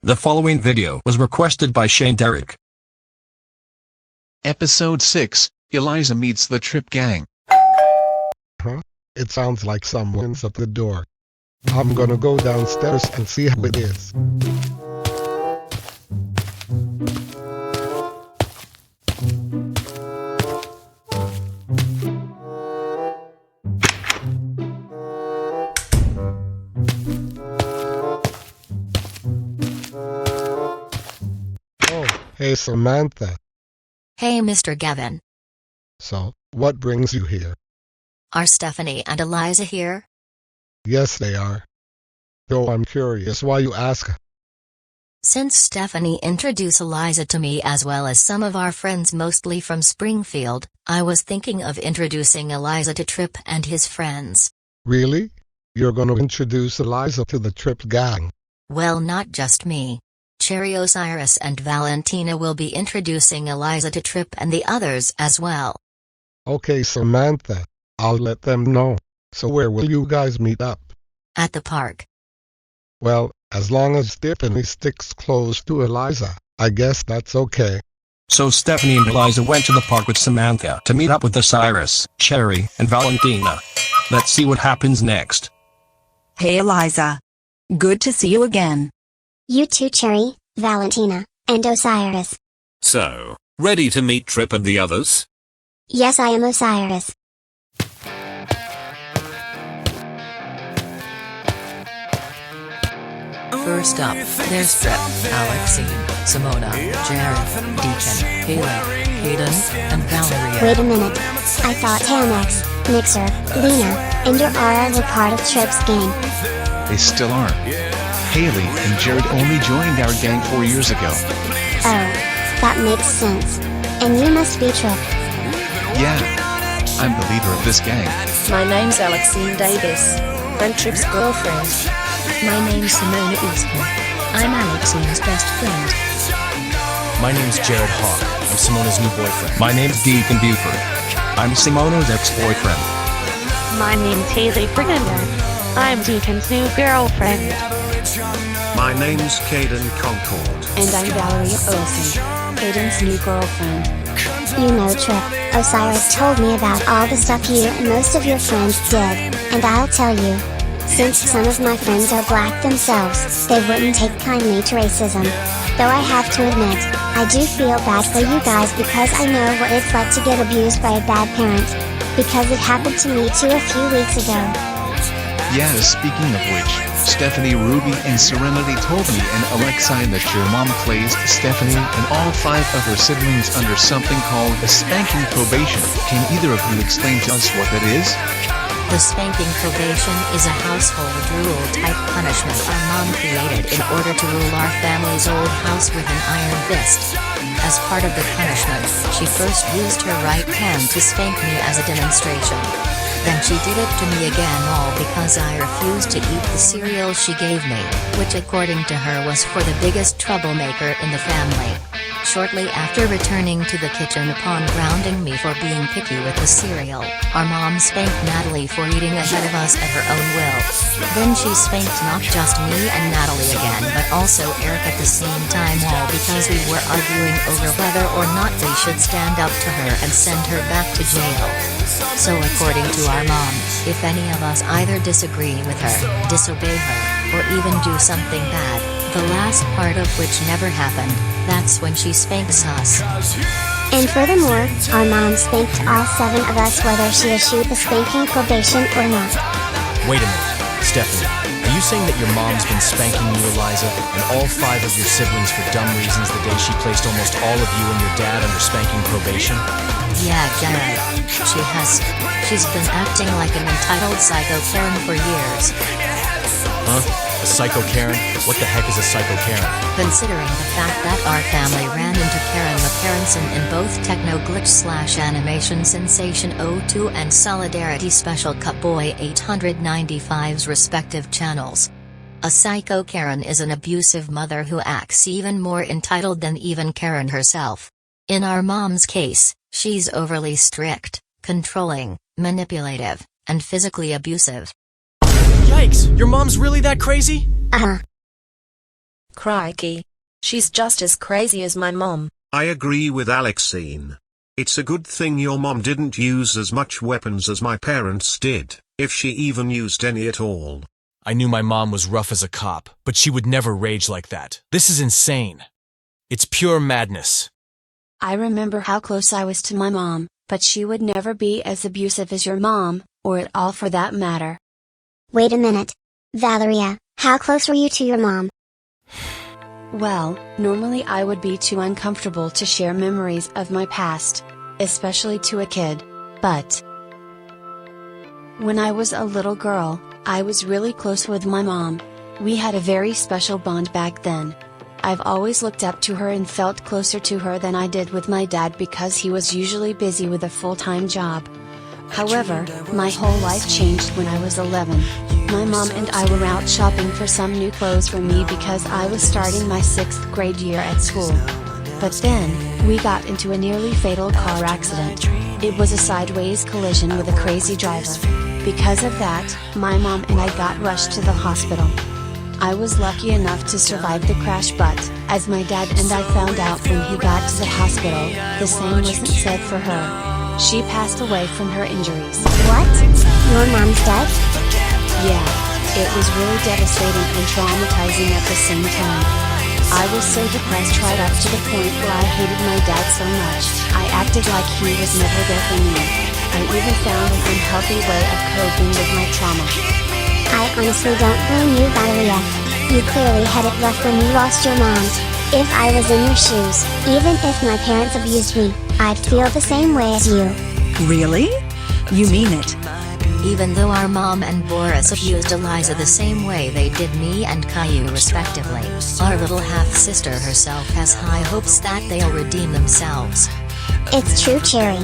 The following video was requested by Shane Derrick. Episode 6, Eliza meets the Tripp gang. Huh? It sounds like someone's at the door. I'm gonna go downstairs and see who it is. Hey Samantha. Hey Mr. Gavin. So, what brings you here? Are Stephanie and Eliza here? Yes, they are. Though I'm curious why you ask. Since Stephanie introduced Eliza to me as well as some of our friends mostly from Springfield, I was thinking of introducing Eliza to Tripp and his friends. Really? You're gonna introduce Eliza to the Tripp gang? Well, not just me. Cherry Osiris and Valentina will be introducing Eliza to Tripp and the others as well. Okay Samantha, I'll let them know. So where will you guys meet up? At the park. Well, as long as Stephanie sticks close to Eliza, I guess that's okay. So Stephanie and Eliza went to the park with Samantha to meet up with Osiris, Cherry, and Valentina. Let's see what happens next. Hey Eliza. Good to see you again. You too, Cherry, Valentina, and Osiris. So, ready to meet Tripp and the others? Yes, I am Osiris. First up, there's Tripp, Alexine, Simona, Jared, Deacon, Keating, and Valeria. Wait a minute. I thought Annex, Nexxar, Lena, and Aurora were part of Tripp's gang. They still are. Haley and Jared only joined our gang 4 years ago. Oh, that makes sense. And you must be Tripp. Yeah. I'm the leader of this gang. My name's Alexine Davis. I'm Tripp's girlfriend. My name's Simona Easton. I'm Alexine's best friend. My name's Jared Hawk. I'm Simona's new boyfriend. My name's Deacon Buford. I'm Simona's ex-boyfriend. My name's Haley Brigander. I'm Deacon's new girlfriend. My name's Caden Concord. And I'm Valeria Olsen, Caden's new girlfriend. You know Tripp, Osiris told me about all the stuff you and most of your friends did, and I'll tell you. Since some of my friends are black themselves, they wouldn't take kindly to racism. Though I have to admit, I do feel bad for you guys because I know what it's like to get abused by a bad parent. Because it happened to me too a few weeks ago. Yeah, speaking of which, Stephanie, Ruby, and Serenity told me and Alexine that your mom placed Stephanie and all 5 of her siblings under something called a spanking probation. Can either of you explain to us what that is? The spanking probation is a household rule-type punishment our mom created in order to rule our family's old house with an iron fist. As part of the punishment, she first used her right hand to spank me as a demonstration. Then she did it to me again, all because I refused to eat the cereal she gave me, which according to her was for the biggest troublemaker in the family. Shortly after returning to the kitchen upon grounding me for being picky with the cereal, our mom spanked Natalie for eating ahead of us at her own will. Then she spanked not just me and Natalie again but also Eric at the same time, all because we were arguing over whether or not we should stand up to her and send her back to jail. So according to our mom, if any of us either disagree with her, disobey her, or even do something bad, the last part of which never happened, that's when she spanks us. And furthermore, our mom spanked all 7 of us whether she issued the spanking probation or not. Wait a minute, Stephanie, are you saying that your mom's been spanking you, Eliza, and all 5 of your siblings for dumb reasons the day she placed almost all of you and your dad under spanking probation? Yeah, Jared. She has. She's been acting like an entitled psycho Karen for years. Huh? A psycho Karen? What the heck is a psycho Karen? Considering the fact that our family ran into Karen McCarranson in both TechnoGlitch/Animation Sensation 02 and SolidaritySpecialCupBoy 895's respective channels. A psycho Karen is an abusive mother who acts even more entitled than even Karen herself. In our mom's case, she's overly strict, controlling, manipulative, and physically abusive. Yikes, your mom's really that crazy? Uh-huh. Crikey. She's just as crazy as my mom. I agree with Alexine. It's a good thing your mom didn't use as much weapons as my parents did, if she even used any at all. I knew my mom was rough as a cop, but she would never rage like that. This is insane. It's pure madness. I remember how close I was to my mom, but she would never be as abusive as your mom, or at all for that matter. Wait a minute. Valeria, how close were you to your mom? Well, normally I would be too uncomfortable to share memories of my past, especially to a kid, but when I was a little girl, I was really close with my mom. We had a very special bond back then. I've always looked up to her and felt closer to her than I did with my dad because he was usually busy with a full-time job. However, my whole life changed when I was 11. My mom and I were out shopping for some new clothes for me because I was starting my 6th grade year at school. But then, we got into a nearly fatal car accident. It was a sideways collision with a crazy driver. Because of that, my mom and I got rushed to the hospital. I was lucky enough to survive the crash, but, as my dad and I found out when he got to the hospital, the same wasn't said for her. She passed away from her injuries. What? Your mom's dead? Yeah, it was really devastating and traumatizing at the same time. I was so depressed right up to the point where I hated my dad so much, I acted like he was never there for me. I even found an unhealthy way of coping with my trauma. I honestly don't blame you, Valeria. You clearly had it rough when you lost your mom. If I was in your shoes, even if my parents abused me, I'd feel the same way as you. Really? You mean it? Even though our mom and Boris abused Eliza the same way they did me and Caillou respectively, our little half-sister herself has high hopes that they'll redeem themselves. It's true, Cherry.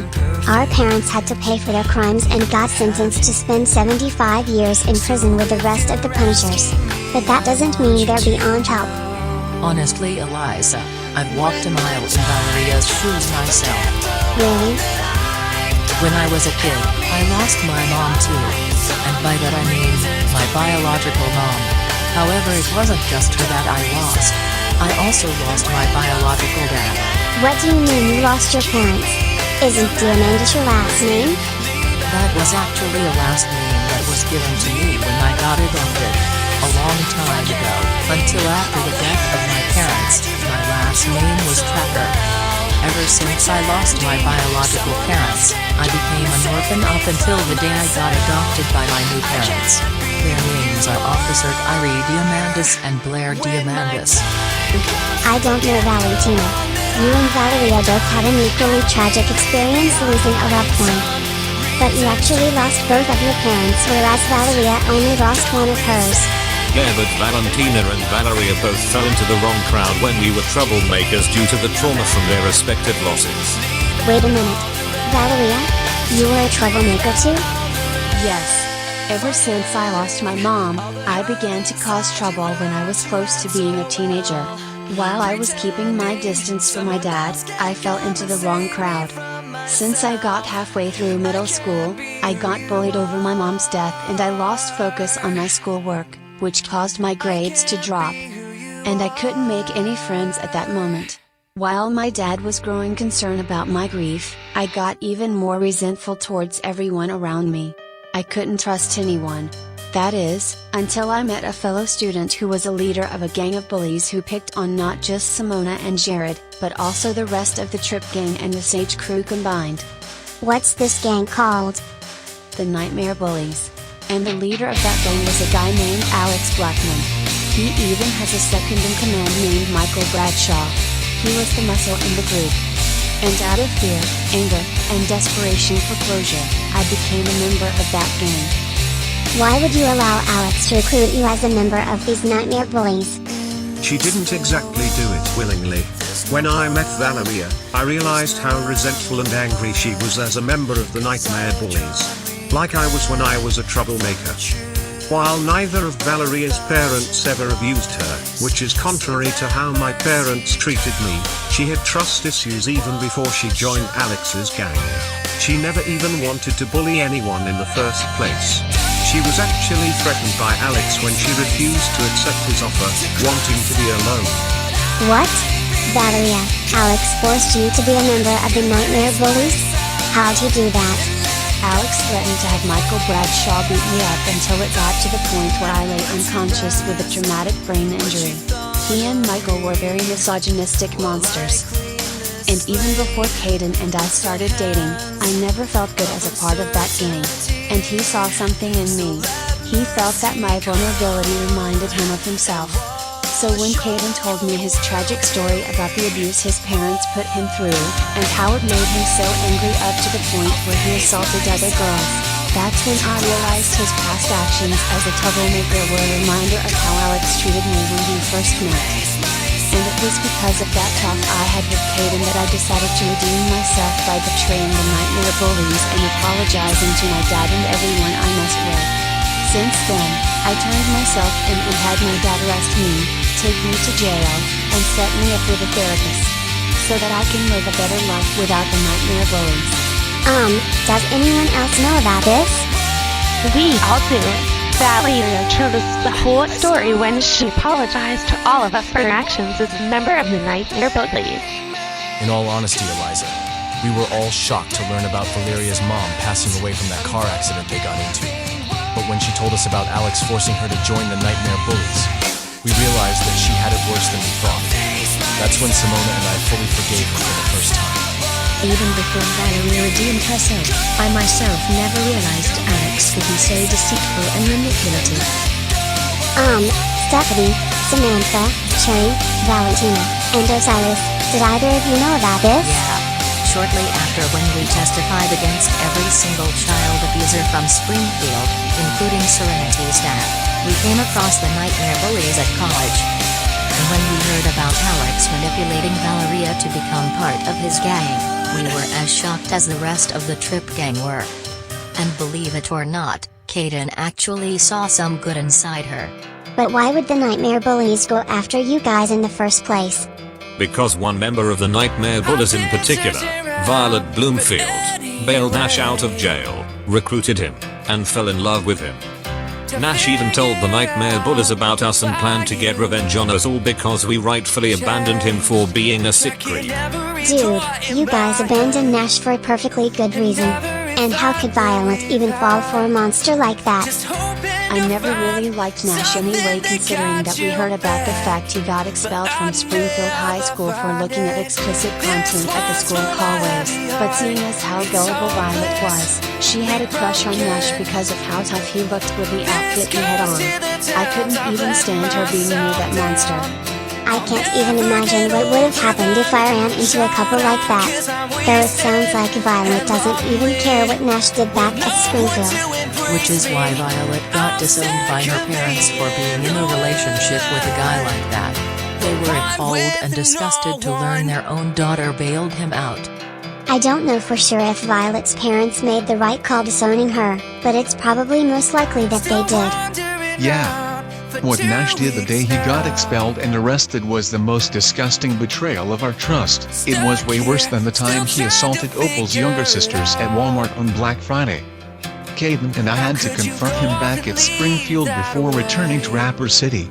Our parents had to pay for their crimes and got sentenced to spend 75 years in prison with the rest of the punishers. But that doesn't mean they're beyond help. Honestly, Eliza, I've walked a mile in Valeria's shoes myself. Really? When I was a kid, I lost my mom too. And by that I mean, my biological mom. However, it wasn't just her that I lost. I also lost my biological dad. What do you mean you lost your parents? Isn't Diamandis your last name? That was actually a last name that was given to me when I got adopted. A long time ago, until after the death of my parents, my last name was Tracker. Ever since I lost my biological parents, I became an orphan up until the day I got adopted by my new parents. Their names are Officer Kyrie Diamandis and Blair Diamandis. I don't know, Valentina. You and Valeria both had an equally tragic experience losing a loved one. But you actually lost both of your parents, whereas Valeria only lost one of hers. Yeah, but Valentina and Valeria both fell into the wrong crowd when we were troublemakers due to the trauma from their respective losses. Wait a minute. Valeria, you were a troublemaker too? Yes. Ever since I lost my mom, I began to cause trouble when I was close to being a teenager. While I was keeping my distance from my dad, I fell into the wrong crowd. Since I got halfway through middle school, I got bullied over my mom's death and I lost focus on my schoolwork, which caused my grades to drop. And I couldn't make any friends at that moment. While my dad was growing concerned about my grief, I got even more resentful towards everyone around me. I couldn't trust anyone. That is, until I met a fellow student who was a leader of a gang of bullies who picked on not just Simona and Jared, but also the rest of the Tripp gang and the Sage crew combined. What's this gang called? The Nightmare Bullies. And the leader of that gang was a guy named Alex Blackman. He even has a second-in-command named Michael Bradshaw. He was the muscle in the group. And out of fear, anger, and desperation for closure, I became a member of that gang. Why would you allow Alex to recruit you as a member of these Nightmare Bullies? She didn't exactly do it willingly. When I met Valeria, I realized how resentful and angry she was as a member of the Nightmare Bullies. Like I was when I was a troublemaker. While neither of Valeria's parents ever abused her, which is contrary to how my parents treated me, she had trust issues even before she joined Alex's gang. She never even wanted to bully anyone in the first place. She was actually threatened by Alex when she refused to accept his offer, wanting to be alone. What? Valeria, Alex forced you to be a member of the Nightmare Bullies? How'd he do that? Alex threatened to have Michael Bradshaw beat me up until it got to the point where I lay unconscious with a traumatic brain injury. He and Michael were very misogynistic monsters. And even before Keating and I started dating, I never felt good as a part of that gang. And he saw something in me. He felt that my vulnerability reminded him of himself. So when Keating told me his tragic story about the abuse his parents put him through, and how it made him so angry up to the point where he assaulted other girls, that's when I realized his past actions as a troublemaker were a reminder of how Alex treated me when we first met. And it was because of that talk I had with Keating that I decided to redeem myself by betraying the Nightmare Bullies and apologizing to my dad and everyone I messed with. Since then, I turned myself in and had my dad arrest me, take me to jail, and set me up with a therapist. So that I can live a better life without the Nightmare Bullies. Does anyone else know about this? We all do. Valeria told us the whole story when she apologized to all of us for her actions as a member of the Nightmare Bullies. In all honesty, Eliza, we were all shocked to learn about Valeria's mom passing away from that car accident they got into. But when she told us about Alex forcing her to join the Nightmare Bullies, we realized that she had it worse than we thought. That's when Simona and I fully forgave her for the first time. Even before Valeria redeemed herself, I myself never realized Alex could be so deceitful and manipulative. Stephanie, Samantha, Cherry, Valentina, and Osiris, did either of you know about this? Yeah. Shortly after when we testified against every single child abuser from Springfield, including Serenity's dad, we came across the Nightmare Bullies at college. And when we heard about Alex manipulating Valeria to become part of his gang, we were as shocked as the rest of the Tripp gang were. And believe it or not, Keating actually saw some good inside her. But why would the Nightmare Bullies go after you guys in the first place? Because one member of the Nightmare Bullies in particular, Violet Bloomfield, bailed Nash out of jail, recruited him, and fell in love with him. Nash even told the Nightmare Bullies about us and planned to get revenge on us all because we rightfully abandoned him for being a sick creep. Dude, you guys abandoned Nash for a perfectly good reason. And how could Violet even fall for a monster like that? I never really liked Nash anyway, considering that we heard about the fact he got expelled from Springfield High School for looking at explicit content at the school hallways. But seeing as how gullible Violet was, she had a crush on Nash because of how tough he looked with the outfit he had on. I couldn't even stand her being near that monster. I can't even imagine what would have happened if I ran into a couple like that. Though it sounds like Violet doesn't even care what Nash did back at Springfield. Which is why Violet got disowned by her parents for being in a relationship with a guy like that. They were appalled and disgusted to learn their own daughter bailed him out. I don't know for sure if Violet's parents made the right call disowning her, but it's probably most likely that they did. Yeah. What Nash did the day he got expelled and arrested was the most disgusting betrayal of our trust. It was way worse than the time he assaulted Opal's younger sisters at Walmart on Black Friday. Keating and I had to confront him back at Springfield before returning to Rapper City.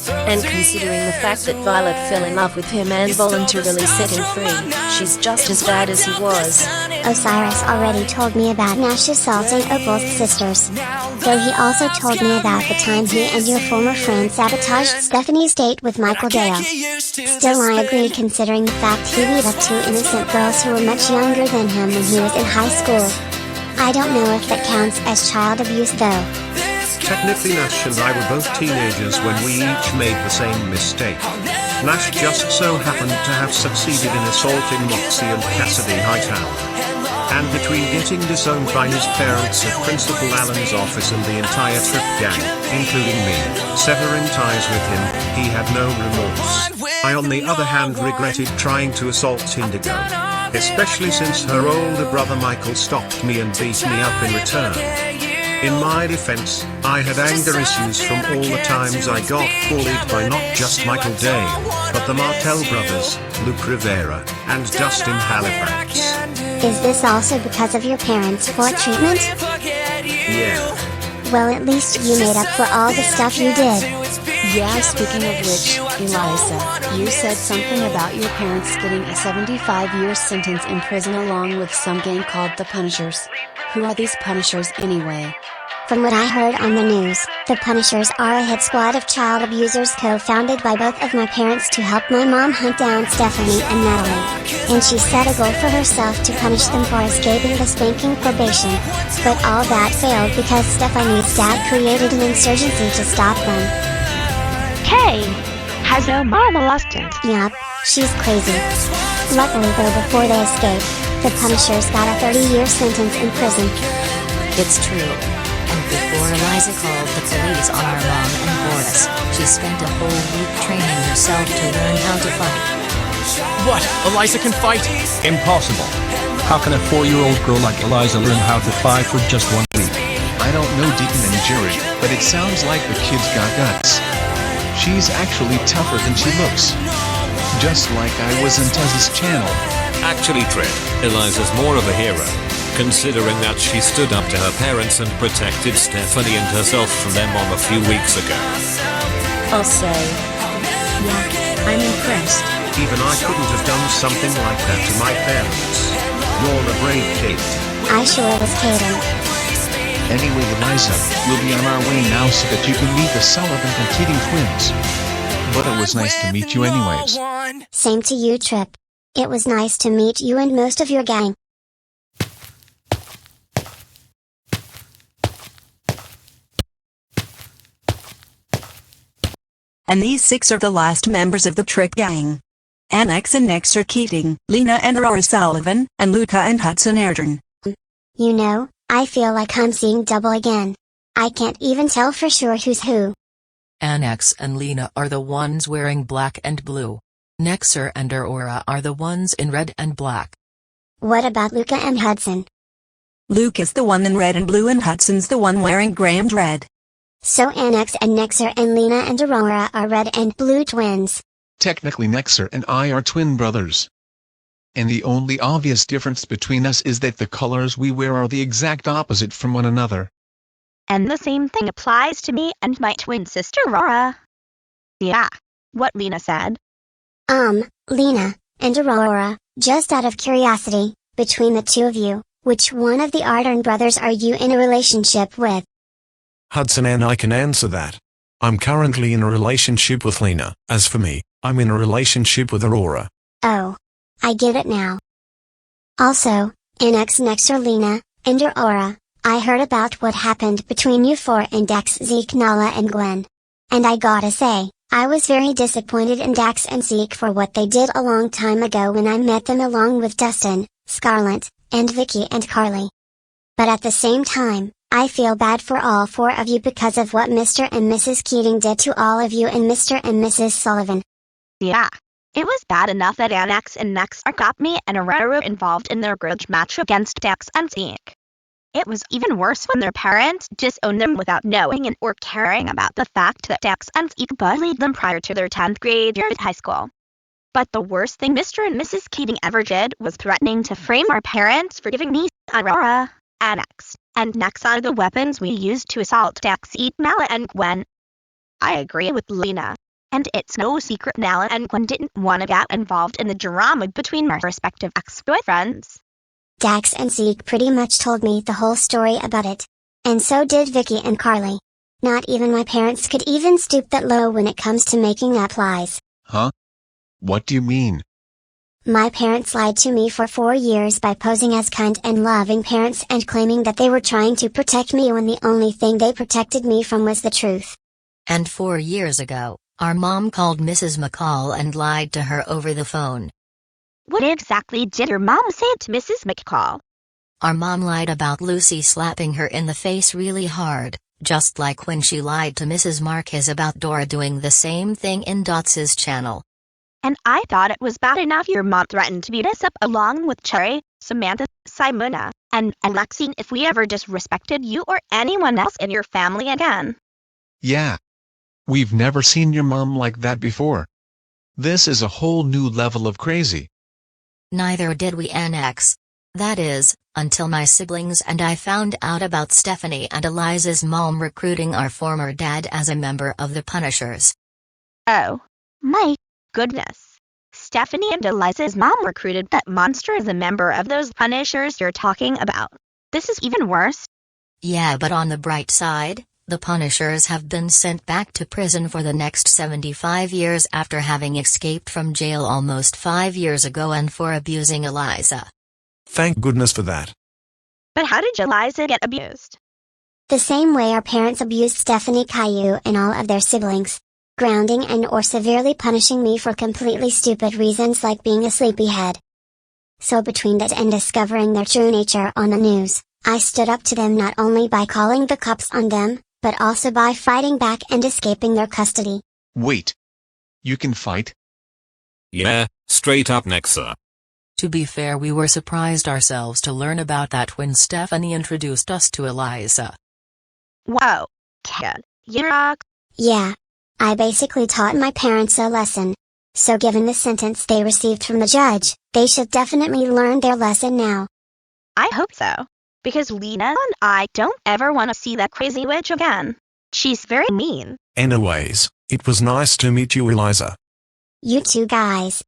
And considering the fact that Violet fell in love with him and voluntarily set him free, she's just as bad as he was. Osiris already told me about Nash assaulting Opal's sisters. Though he also told me about the time he and your former friend sabotaged Stephanie's date with Michael Dale. Still, I agree considering the fact he beat up two innocent girls who were much younger than him when he was in high school. I don't know if that counts as child abuse though. Technically Nash and I were both teenagers when we each made the same mistake. Nash just so happened to have succeeded in assaulting Moxie and Cassidy Hightower. And between getting disowned by his parents at Principal Allen's office and the entire Tripp gang, including me, severing ties with him, he had no remorse. I on the other hand regretted trying to assault Indigo. Especially since her older brother Michael stopped me and beat me up in return. In my defense, I had anger issues from all the times I got bullied by not just Michael Dale, but the Martell brothers, Luke Rivera, and Dustin Halifax. Is this also because of your parents' poor treatment? Yeah. Well, at least you made up for all the stuff you did. Yeah, speaking of which, Eliza, you said something about your parents getting a 75-year sentence in prison along with some gang called the Punishers. Who are these Punishers anyway? From what I heard on the news, the Punishers are a hit squad of child abusers co-founded by both of my parents to help my mom hunt down Stephanie and Natalie. And she set a goal for herself to punish them for escaping the spanking probation. But all that failed because Stephanie's dad created an insurgency to stop them. Hey, has your mom lost it? Yup, she's crazy. Luckily though, before they escaped, the Punishers got a 30-year sentence in prison. It's true. And before Eliza called the police on our mom and Boris, she spent a whole week training herself to learn how to fight. What? Eliza can fight? Impossible. How can a 4-year-old girl like Eliza learn how to fight for just 1 week? I don't know Deacon and Jerry, but it sounds like the kid's got guts. She's actually tougher than she looks. Just like I was in Tez's channel. Actually, Tripp, Eliza's more of a hero, considering that she stood up to her parents and protected Stephanie and herself from their mom a few weeks ago. I'll say. Yeah, I'm impressed. Even I couldn't have done something like that to my parents. You're a brave kid. I sure was Keating. Anyway, Eliza, we'll be on our way now so that you can meet the Sullivan and Keating twins. But it was nice to meet you anyways. Same to you, Tripp. It was nice to meet you and most of your gang. And these 6 are the last members of the Tripp gang. Annex and Nexxar Keating, Lena and Aurora Sullivan, and Luca and Hudson Ardern. You know, I feel like I'm seeing double again. I can't even tell for sure who's who. Annex and Lena are the ones wearing black and blue. Nexxar and Aurora are the ones in red and black. What about Luca and Hudson? Luke is the one in red and blue and Hudson's the one wearing gray and red. So Annex and Nexxar and Lena and Aurora are red and blue twins. Technically Nexxar and I are twin brothers. And the only obvious difference between us is that the colors we wear are the exact opposite from one another. And the same thing applies to me and my twin sister Aurora. Yeah, what Lena said. Lena and Aurora, just out of curiosity, between the two of you, which one of the Ardern brothers are you in a relationship with? Hudson and I can answer that. I'm currently in a relationship with Lena. As for me, I'm in a relationship with Aurora. Oh. I get it now. Also, Annex, Nexxar, Lena, and Aurora, I heard about what happened between you 4 and Dax, Zeke, Nala and Gwen. And I gotta say, I was very disappointed in Dax and Zeke for what they did a long time ago when I met them along with Dustin, Scarlett, and Vicky and Carly. But at the same time, I feel bad for all 4 of you because of what Mr. and Mrs. Keating did to all of you and Mr. and Mrs. Sullivan. Yeah. It was bad enough that Annex and Nexxar got me and Aurora involved in their grudge match against Dax and Zeke. It was even worse when their parents disowned them without knowing and or caring about the fact that Dax and Zeke bullied them prior to their 10th grade year at high school. But the worst thing Mr. and Mrs. Keating ever did was threatening to frame our parents for giving me, Aurora, Annex, and Nexxar the weapons we used to assault Dax, Zeke, Nala, and Gwen. I agree with Lena. And it's no secret Nala and Gwen didn't want to get involved in the drama between our respective ex-boyfriends. Dax and Zeke pretty much told me the whole story about it. And so did Vicky and Carly. Not even my parents could even stoop that low when it comes to making up lies. Huh? What do you mean? My parents lied to me for 4 years by posing as kind and loving parents and claiming that they were trying to protect me when the only thing they protected me from was the truth. And 4 years ago, our mom called Mrs. McCall and lied to her over the phone. What exactly did your mom say to Mrs. McCall? Our mom lied about Lucy slapping her in the face really hard, just like when she lied to Mrs. Marquez about Dora doing the same thing in Dots's channel. And I thought it was bad enough your mom threatened to beat us up along with Cherry, Samantha, Simona, and Alexine if we ever disrespected you or anyone else in your family again. Yeah. We've never seen your mom like that before. This is a whole new level of crazy. Neither did we, Annex. That is, until my siblings and I found out about Stephanie and Eliza's mom recruiting our former dad as a member of the Punishers. Oh. My goodness. Stephanie and Eliza's mom recruited that monster as a member of those Punishers you're talking about. This is even worse. Yeah, but on the bright side, the Punishers have been sent back to prison for the next 75 years after having escaped from jail almost 5 years ago and for abusing Eliza. Thank goodness for that. But how did Eliza get abused? The same way our parents abused Stephanie, Caillou, and all of their siblings. Grounding and or severely punishing me for completely stupid reasons like being a sleepyhead. So between that and discovering their true nature on the news, I stood up to them not only by calling the cops on them, but also by fighting back and escaping their custody. Wait. You can fight? Yeah, straight up Nexxar. To be fair, we were surprised ourselves to learn about that when Stephanie introduced us to Eliza. Whoa, kid, you rock. Yeah. I basically taught my parents a lesson. So given the sentence they received from the judge, they should definitely learn their lesson now. I hope so. Because Lena and I don't ever want to see that crazy witch again. She's very mean. Anyways, it was nice to meet you, Eliza. You two guys.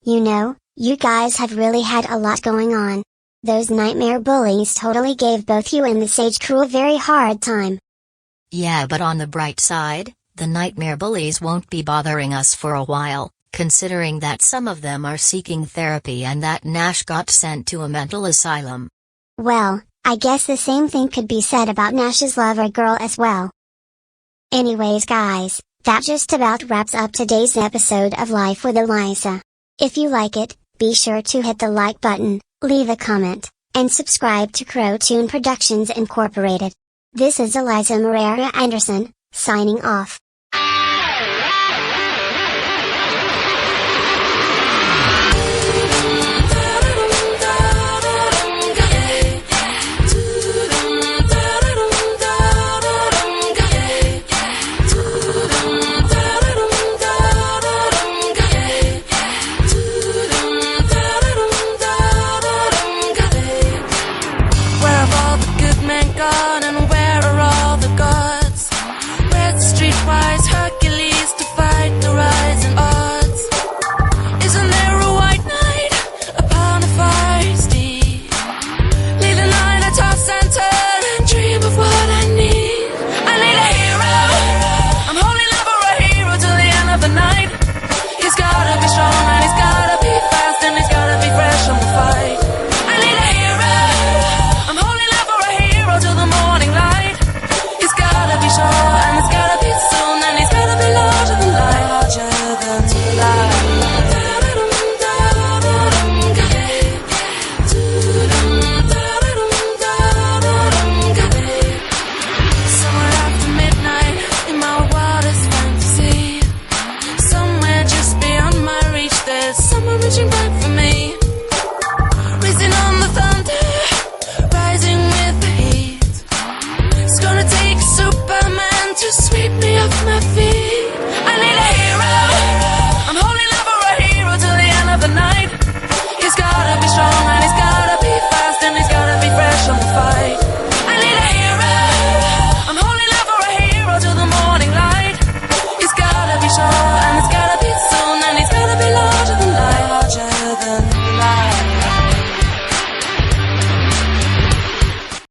You know, you guys have really had a lot going on. Those nightmare bullies totally gave both you and the Sage crew a very hard time. Yeah, but on the bright side, the nightmare bullies won't be bothering us for a while, considering that some of them are seeking therapy and that Nash got sent to a mental asylum. Well, I guess the same thing could be said about Nash's lover girl as well. Anyways guys, that just about wraps up today's episode of Life with Eliza. If you like it, be sure to hit the like button, leave a comment, and subscribe to Crowtune Productions Incorporated. This is Eliza Moreira Anderson, signing off.